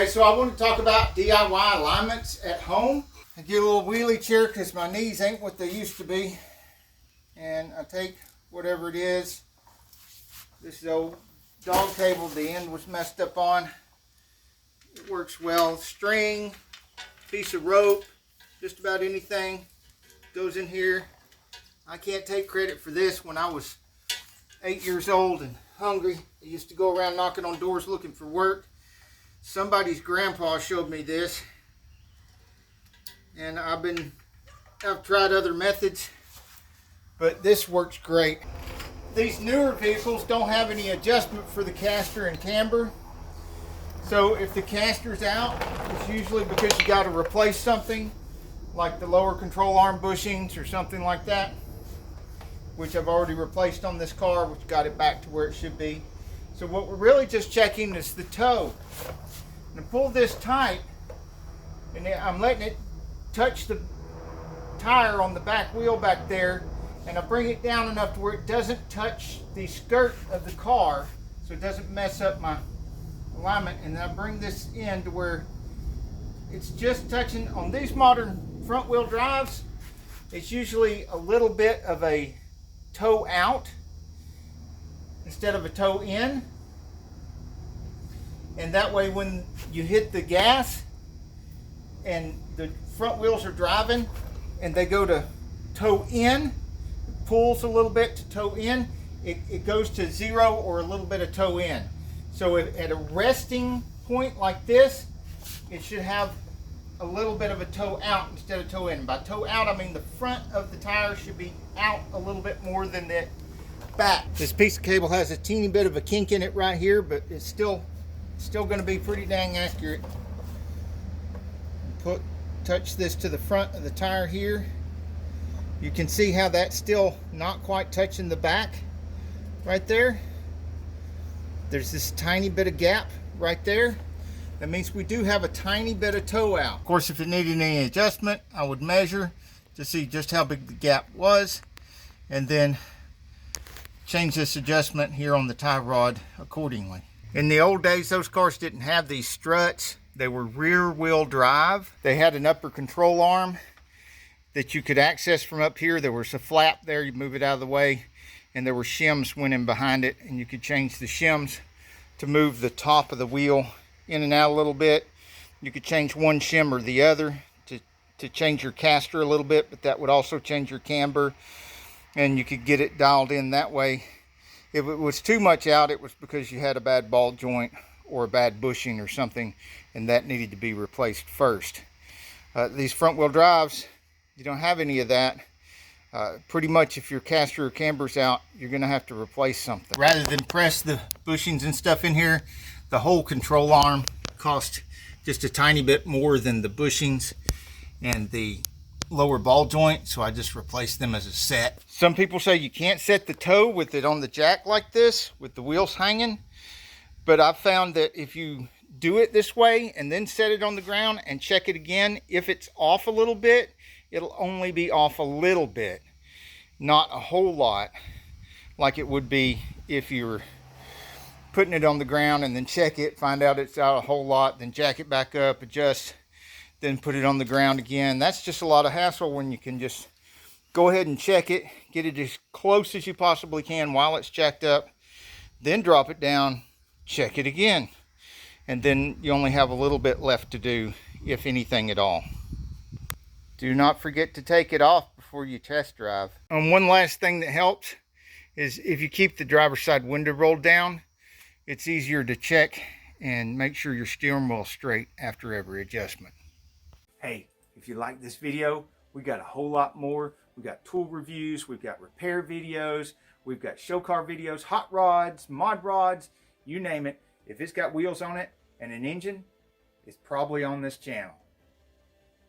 so I want to talk about DIY alignments at home. I get a little wheelie chair because my knees ain't what they used to be. And I take whatever it is. This is old dog table the end was messed up on. It works well. String, piece of rope, just about anything goes in here. I can't take credit for this. When I was 8 years old and hungry, I used to go around knocking on doors looking for work. Somebody's grandpa showed me this, and I've tried other methods, but this works great. These newer vehicles don't have any adjustment for the caster and camber. So if the caster's out, it's usually because you got to replace something like the lower control arm bushings or something like that, which I've already replaced on this car, which got it back to where it should be. So what we're really just checking is the toe. And I pull this tight, and I'm letting it touch the tire on the back wheel back there, and I bring it down enough to where it doesn't touch the skirt of the car, so it doesn't mess up my alignment. And then I bring this in to where it's just touching. On these modern front wheel drives, it's usually a little bit of a toe out instead of a toe in, and that way when you hit the gas and the front wheels are driving and they go to toe in, it pulls a little bit to toe in, it goes to zero or a little bit of toe in. So at a resting point like this, it should have a little bit of a toe out instead of toe in. By toe out, I mean the front of the tire should be out a little bit more than the back. This piece of cable has a teeny bit of a kink in it right here, but it's still going to be pretty dang accurate. Touch this to the front of the tire here. You can see how that's still not quite touching the back right there. There's this tiny bit of gap right there. That means we do have a tiny bit of toe out. Of course, if it needed any adjustment, I would measure to see just how big the gap was, and then change this adjustment here on the tie rod accordingly. In the old days, those cars didn't have these struts. They were rear wheel drive. They had an upper control arm that you could access from up here. There was a flap there, you move it out of the way, and there were shims went in behind it, and you could change the shims to move the top of the wheel in and out a little bit. You could change one shim or the other to change your caster a little bit, but that would also change your camber, and you could get it dialed in that way. If it was too much out, it was because you had a bad ball joint or a bad bushing or something, and that needed to be replaced first. These front wheel drives, you don't have any of that. Pretty much if your caster or camber's out, you're going to have to replace something. Rather than press the bushings and stuff in here, the whole control arm cost just a tiny bit more than the bushings and the lower ball joint, so I just replaced them as a set. Some people say you can't set the toe with it on the jack like this, with the wheels hanging, but I've found that if you do it this way and then set it on the ground and check it again, if it's off a little bit, it'll only be off a little bit, not a whole lot, like it would be if you were putting it on the ground and then check it, find out it's out a whole lot, then jack it back up, adjust, then put it on the ground again. That's just a lot of hassle when you can just go ahead and check it, get it as close as you possibly can while it's jacked up, then drop it down, check it again, and then you only have a little bit left to do, if anything at all. Do not forget to take it off before you test drive. And one last thing that helps is if you keep the driver's side window rolled down, it's easier to check and make sure your steering wheel is straight after every adjustment. Hey, if you like this video, we got a whole lot more. We got tool reviews, we've got repair videos, we've got show car videos, hot rods, mod rods, you name it. If it's got wheels on it and an engine, it's probably on this channel.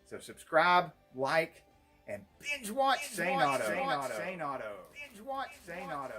So subscribe, like, and binge watch Saneauto. Binge watch Saneauto.